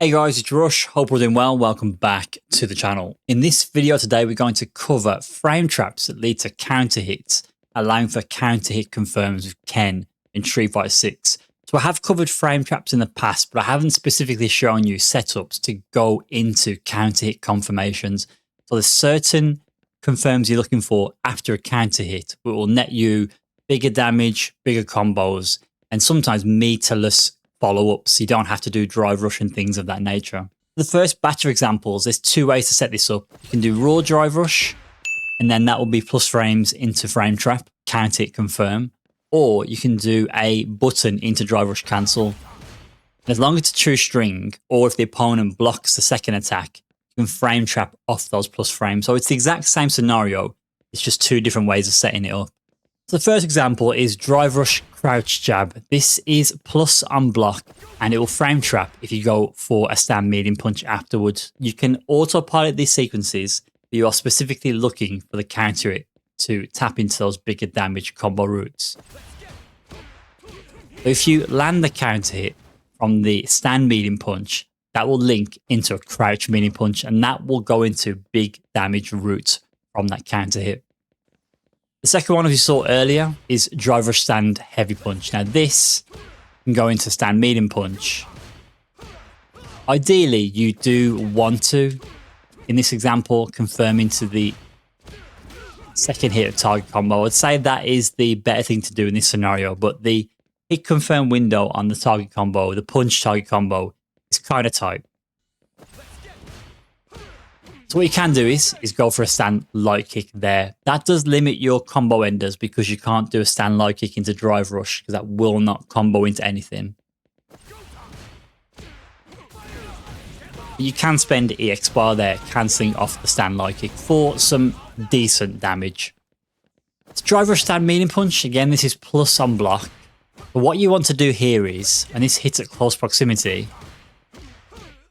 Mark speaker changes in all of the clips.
Speaker 1: Hey guys, it's Rush. Hope we're doing well. Welcome back to the channel. In this video today, we're going to cover frame traps that lead to counter hits, allowing for counter hit confirms with Ken in Street Fighter 6. So I have covered frame traps in the past, but I haven't specifically shown you setups to go into counter hit confirmations. So there's certain confirms you're looking for after a counter hit, which will net you bigger damage, bigger combos, and sometimes meterless follow-ups. You don't have to do drive rush and things of that nature. The first batch of examples, there's two ways to set this up. You can do raw drive rush, and then that will be plus frames into frame trap, count it, confirm. Or you can do a button into drive rush cancel. As long as it's a true string, or if the opponent blocks the second attack, you can frame trap off those plus frames. So it's the exact same scenario. It's just two different ways of setting it up. So the first example is drive rush crouch jab. This is plus on block and it will frame trap if you go for a stand medium punch afterwards. You can autopilot these sequences, but you are specifically looking for the counter hit to tap into those bigger damage combo routes. So if you land the counter hit from the stand medium punch, that will link into a crouch medium punch and that will go into big damage routes from that counter hit. The second one, as you saw earlier, is drive rush stand heavy punch. Now this can go into stand medium punch. Ideally, you do want to, in this example, confirm into the second hit of target combo. I'd say that is the better thing to do in this scenario, but the hit confirm window on the target combo, the punch target combo, is kind of tight. So what you can do is go for a stand light kick there. That does limit your combo enders because you can't do a stand light kick into drive rush because that will not combo into anything. You can spend EX bar there, cancelling off the stand light kick for some decent damage. So drive rush stand medium punch, again this is plus on block. But what you want to do here is, and this hits at close proximity,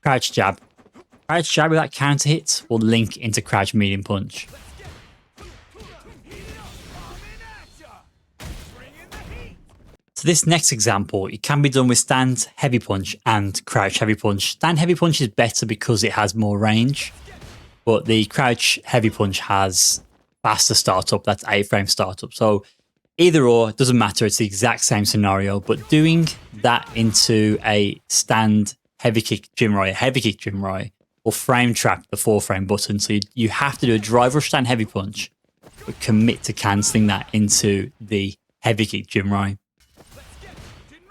Speaker 1: crouch jab. Crouch jab with that counter hit will link into crouch medium punch. So this next example, it can be done with stand heavy punch and crouch heavy punch. Stand heavy punch is better because it has more range, but the crouch heavy punch has faster startup, that's 8-frame startup. So either or, it doesn't matter, it's the exact same scenario, but doing that into a stand heavy kick Jinrai, or frame trap the 4-frame button. So you have to do a drive rush stand heavy punch, but commit to cancelling that into the heavy kick Jinrai.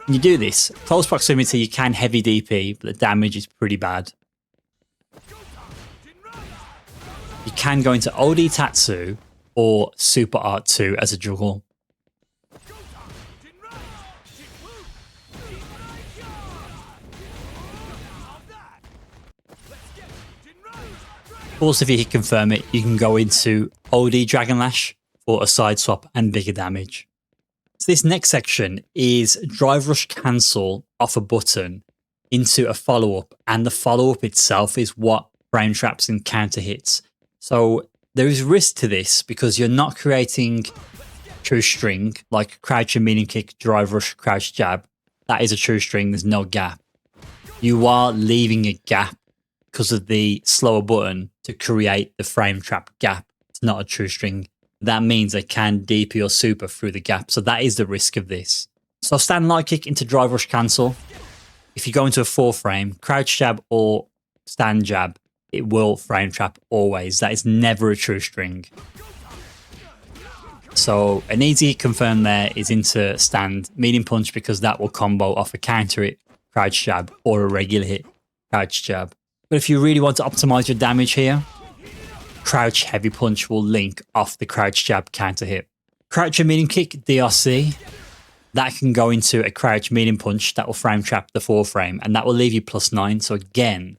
Speaker 1: When you do this, close proximity, you can heavy DP, but the damage is pretty bad. You can go into OD Tatsu or Super Art 2 as a juggle. Also, if you hit confirm it, you can go into OD Dragon Lash for a side swap and bigger damage. So this next section is drive rush cancel off a button into a follow-up, and the follow-up itself is what frame traps and counter hits. So there is risk to this because you're not creating true string like crouch and medium kick, drive rush, crouch jab. That is a true string, there's no gap. You are leaving a gap because of the slower button to create the frame trap gap. It's not a true string. That means they can DP or super through the gap. So that is the risk of this. So stand light kick into drive rush cancel. If you go into a 4-frame, crouch jab or stand jab, it will frame trap always. That is never a true string. So an easy confirm there is into stand medium punch because that will combo off a counter hit, crouch jab, or a regular hit, crouch jab. But if you really want to optimize your damage here, crouch heavy punch will link off the crouch jab counter hit. Crouch and medium kick DRC, that can go into a crouch medium punch that will frame trap the 4-frame and that will leave you +9. So again,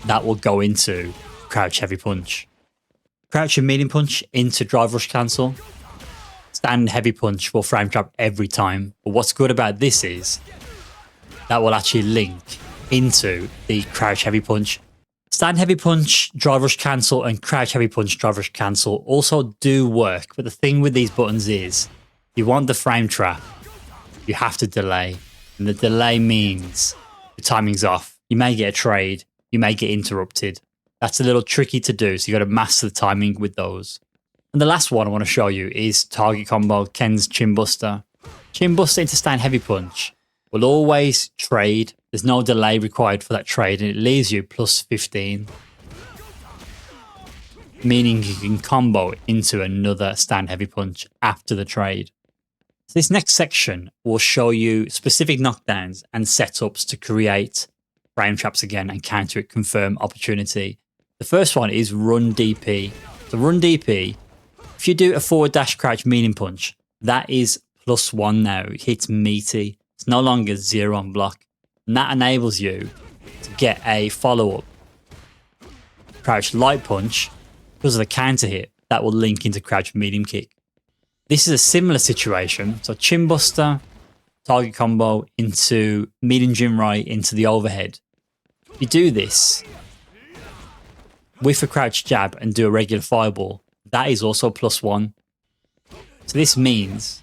Speaker 1: that will go into crouch heavy punch. Crouch and medium punch into drive rush cancel. Stand heavy punch will frame trap every time. But what's good about this is that will actually link into the crouch heavy punch. Stand heavy punch, drive rush cancel, and crouch heavy punch, drive rush cancel also do work. But the thing with these buttons is, you want the frame trap, you have to delay. And the delay means the timing's off. You may get a trade. You may get interrupted. That's a little tricky to do, so you got to master the timing with those. And the last one I want to show you is target combo Ken's Chin Buster. Chin Buster into stand heavy punch will always trade. There's no delay required for that trade, and it leaves you plus 15. Meaning you can combo into another stand heavy punch after the trade. So this next section will show you specific knockdowns and setups to create frame traps again and counter it confirm opportunity. The first one is run DP. So run DP, if you do a forward dash crouch medium punch, that is +1 now. It hits meaty. It's no longer 0 on block. And that enables you to get a follow-up crouch light punch because of the counter hit that will link into crouch medium kick. This is a similar situation. So chin buster, target combo into medium jim right into the overhead. If you do this with a crouch jab and do a regular fireball, that is also +1. So this means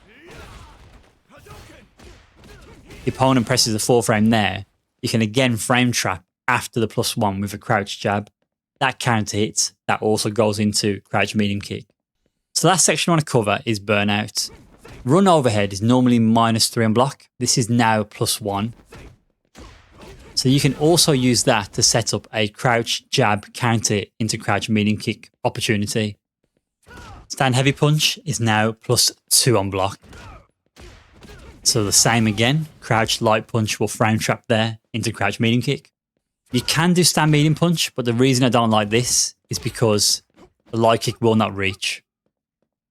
Speaker 1: the opponent presses the 4 frame there, you can again frame trap after the +1 with a crouch jab. That counter hits, that also goes into crouch medium kick. So last section I want to cover is Burnout. Run overhead is normally -3 on block. This is now +1. So you can also use that to set up a crouch jab counter into crouch medium kick opportunity. Stand heavy punch is now +2 on block. So the same again, crouch light punch will frame trap there into crouch medium kick. You can do stand medium punch, but the reason I don't like this is because the light kick will not reach.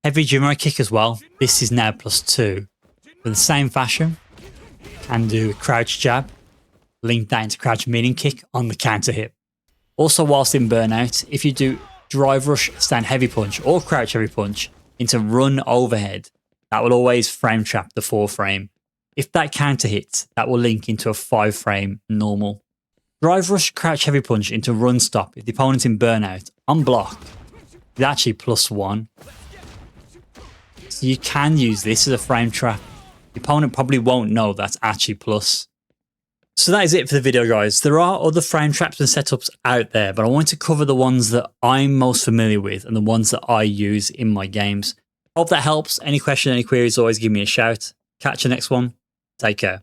Speaker 1: Heavy Jimmo kick as well. This is now +2. In the same fashion, can do a crouch jab, link that into crouch medium kick on the counter hit. Also, whilst in Burnout, if you do drive rush, stand heavy punch, or crouch heavy punch into run overhead, that will always frame trap the 4 frame. If that counter hits, that will link into a 5 frame normal. Drive rush, crouch heavy punch into run stop if the opponent's in Burnout on block is actually +1. So you can use this as a frame trap. The opponent probably won't know that's actually plus. So that is it for the video, guys. There are other frame traps and setups out there, but I want to cover the ones that I'm most familiar with and the ones that I use in my games. Hope that helps. Any questions, any queries, always give me a shout. Catch you next one. Take care.